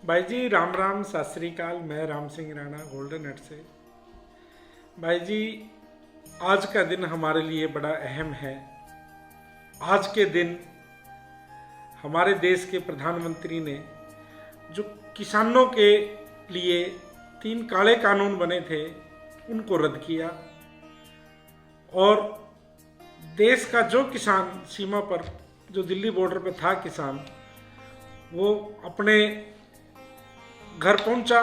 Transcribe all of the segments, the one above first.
भाई जी राम राम सत श्री अकाल। मैं राम सिंह राणा गोल्डन नेट से। भाई जी आज का दिन हमारे लिए बड़ा अहम है। आज के दिन हमारे देश के प्रधानमंत्री ने जो किसानों के लिए 3 काले कानून बने थे उनको रद्द किया और देश का जो किसान सीमा पर जो दिल्ली बॉर्डर पे था किसान वो अपने घर पहुंचा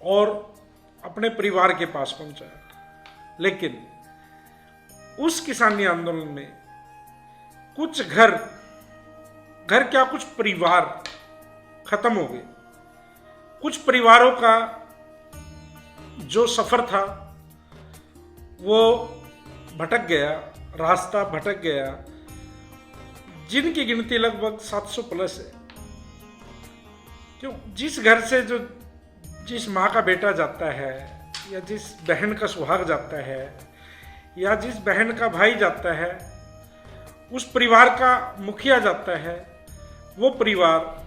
और अपने परिवार के पास पहुंचा। लेकिन उस किसानी आंदोलन में कुछ घर क्या कुछ परिवार खत्म हो गए। कुछ परिवारों का जो सफर था वो भटक गया, रास्ता भटक गया, जिनकी गिनती लगभग 700 प्लस है। क्यों? जिस घर से जिस माँ का बेटा जाता है या जिस बहन का सुहाग जाता है या जिस बहन का भाई जाता है, उस परिवार का मुखिया जाता है, वो परिवार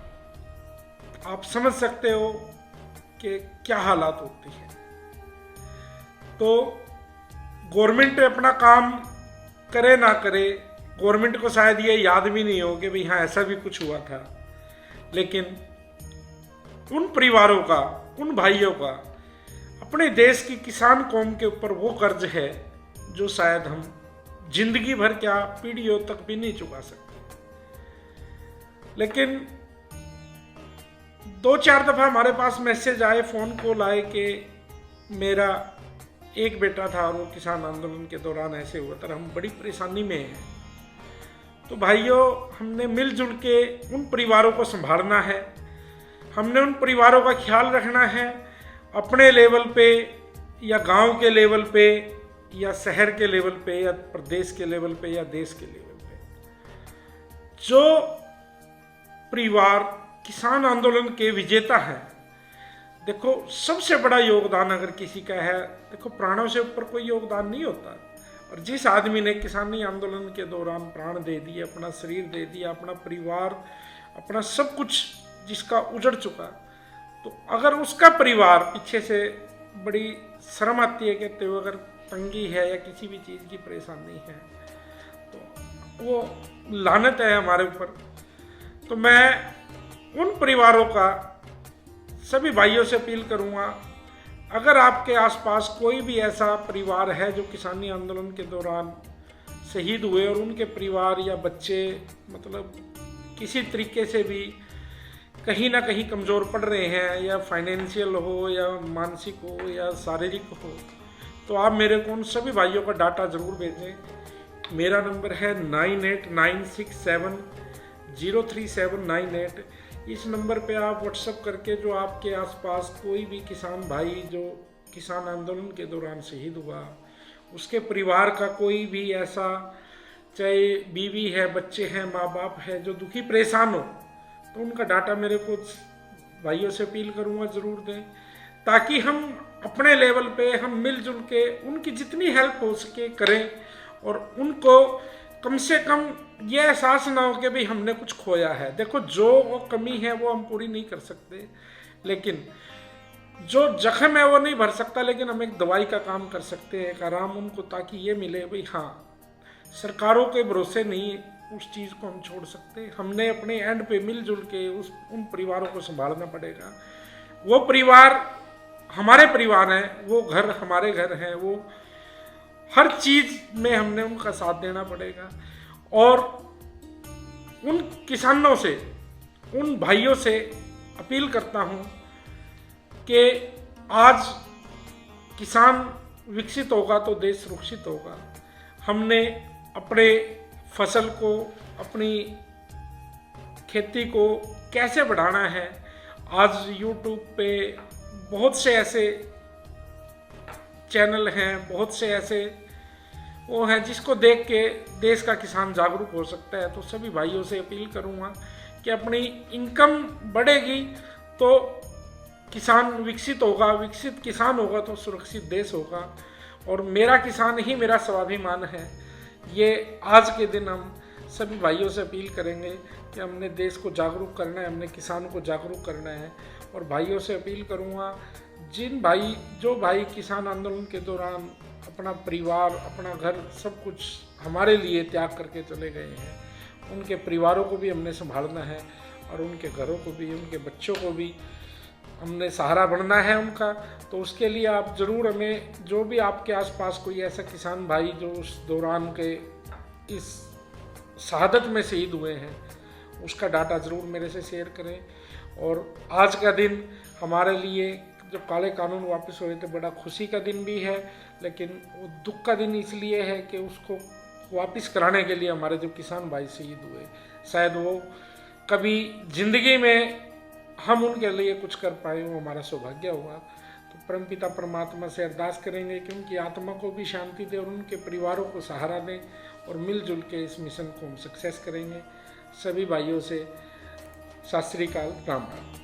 आप समझ सकते हो कि क्या हालात होती है। तो गवर्नमेंट अपना काम करे ना करे, गवर्नमेंट को शायद ये याद भी नहीं हो कि भाई हाँ ऐसा भी कुछ हुआ था, लेकिन उन परिवारों का, उन भाइयों का अपने देश की किसान कौम के ऊपर वो कर्ज है जो शायद हम जिंदगी भर क्या पीढ़ियों तक भी नहीं चुका सकते। लेकिन 2-4 दफा हमारे पास मैसेज आए, फोन कॉल आए कि मेरा एक बेटा था और वो किसान आंदोलन के दौरान ऐसे हुआ था, हम बड़ी परेशानी में हैं। तो भाइयों, हमने मिलजुल के उन परिवारों को संभालना है, हमने उन परिवारों का ख्याल रखना है। अपने लेवल पे या गांव के लेवल पे या शहर के लेवल पे या प्रदेश के लेवल पे या देश के लेवल पे, जो परिवार किसान आंदोलन के विजेता हैं, देखो सबसे बड़ा योगदान अगर किसी का है, देखो प्राणों से ऊपर कोई योगदान नहीं होता। और जिस आदमी ने किसानी आंदोलन के दौरान प्राण दे दिए, अपना शरीर दे दिया, अपना परिवार, अपना सब कुछ जिसका उजड़ चुका, तो अगर उसका परिवार पीछे से बड़ी शर्म आती है, कहते हो अगर तंगी है या किसी भी चीज़ की परेशानी है तो वो लानत है हमारे ऊपर। तो मैं उन परिवारों का सभी भाइयों से अपील करूँगा, अगर आपके आसपास कोई भी ऐसा परिवार है जो किसानी आंदोलन के दौरान शहीद हुए और उनके परिवार या बच्चे मतलब किसी तरीके से भी कहीं ना कहीं कमज़ोर पड़ रहे हैं, या फाइनेंशियल हो या मानसिक हो या शारीरिक हो, तो आप मेरे को उन सभी भाइयों का डाटा ज़रूर भेजें। मेरा नंबर है 9896703798। इस नंबर पे आप व्हाट्सअप करके जो आपके आसपास कोई भी किसान भाई जो किसान आंदोलन के दौरान शहीद हुआ, उसके परिवार का कोई भी ऐसा, चाहे बीवी है, बच्चे हैं, माँ बाप है, जो दुखी परेशान हो, तो उनका डाटा मेरे को भाइयों से अपील करूँगा ज़रूर दें, ताकि हम अपने लेवल पे हम मिलजुल के उनकी जितनी हेल्प हो सके करें और उनको कम से कम ये एहसास ना हो कि भाई हमने कुछ खोया है। देखो जो वो कमी है वो हम पूरी नहीं कर सकते, लेकिन जो जख्म है वो नहीं भर सकता, लेकिन हम एक दवाई का काम कर सकते हैं, एक आराम उनको, ताकि ये मिले भाई हाँ सरकारों के भरोसे नहीं उस चीज़ को हम छोड़ सकते। हमने अपने एंड पे मिलजुल के उन परिवारों को संभालना पड़ेगा। वो परिवार हमारे परिवार हैं, वो घर हमारे घर हैं, वो हर चीज़ में हमने उनका साथ देना पड़ेगा। और उन किसानों से, उन भाइयों से अपील करता हूँ कि आज किसान विकसित होगा तो देश सुरक्षित होगा। हमने अपने फसल को, अपनी खेती को कैसे बढ़ाना है, आज यूट्यूब पे बहुत से ऐसे चैनल हैं, बहुत से ऐसे वो हैं जिसको देख के देश का किसान जागरूक हो सकता है। तो सभी भाइयों से अपील करूँगा कि अपनी इनकम बढ़ेगी तो किसान विकसित होगा, विकसित किसान होगा तो सुरक्षित देश होगा। और मेरा किसान ही मेरा स्वाभिमान है, ये आज के दिन हम सभी भाइयों से अपील करेंगे कि हमने देश को जागरूक करना है, हमने किसान को जागरूक करना है। और भाइयों से अपील करूँगा, जो भाई किसान आंदोलन के दौरान अपना परिवार, अपना घर, सब कुछ हमारे लिए त्याग करके चले गए हैं, उनके परिवारों को भी हमने संभालना है और उनके घरों को भी, उनके बच्चों को भी हमने सहारा बनना है उनका। तो उसके लिए आप ज़रूर हमें, जो भी आपके आसपास कोई ऐसा किसान भाई जो उस दौरान के इस शहादत में शहीद हुए हैं, उसका डाटा ज़रूर मेरे से शेयर करें। और आज का दिन हमारे लिए, जब काले कानून वापस हुए थे, बड़ा खुशी का दिन भी है, लेकिन वो दुख का दिन इसलिए है कि उसको वापस कराने के लिए हमारे जो किसान भाई शहीद हुए, शायद वो कभी ज़िंदगी में हम उनके लिए कुछ कर पाए, वो हमारा सौभाग्य हुआ। तो परमपिता परमात्मा से अरदास करेंगे कि उनकी आत्मा को भी शांति दे और उनके परिवारों को सहारा दें, और मिलजुल के इस मिशन को हम सक्सेस करेंगे। सभी भाइयों से सत श्री अकाल, राम राम।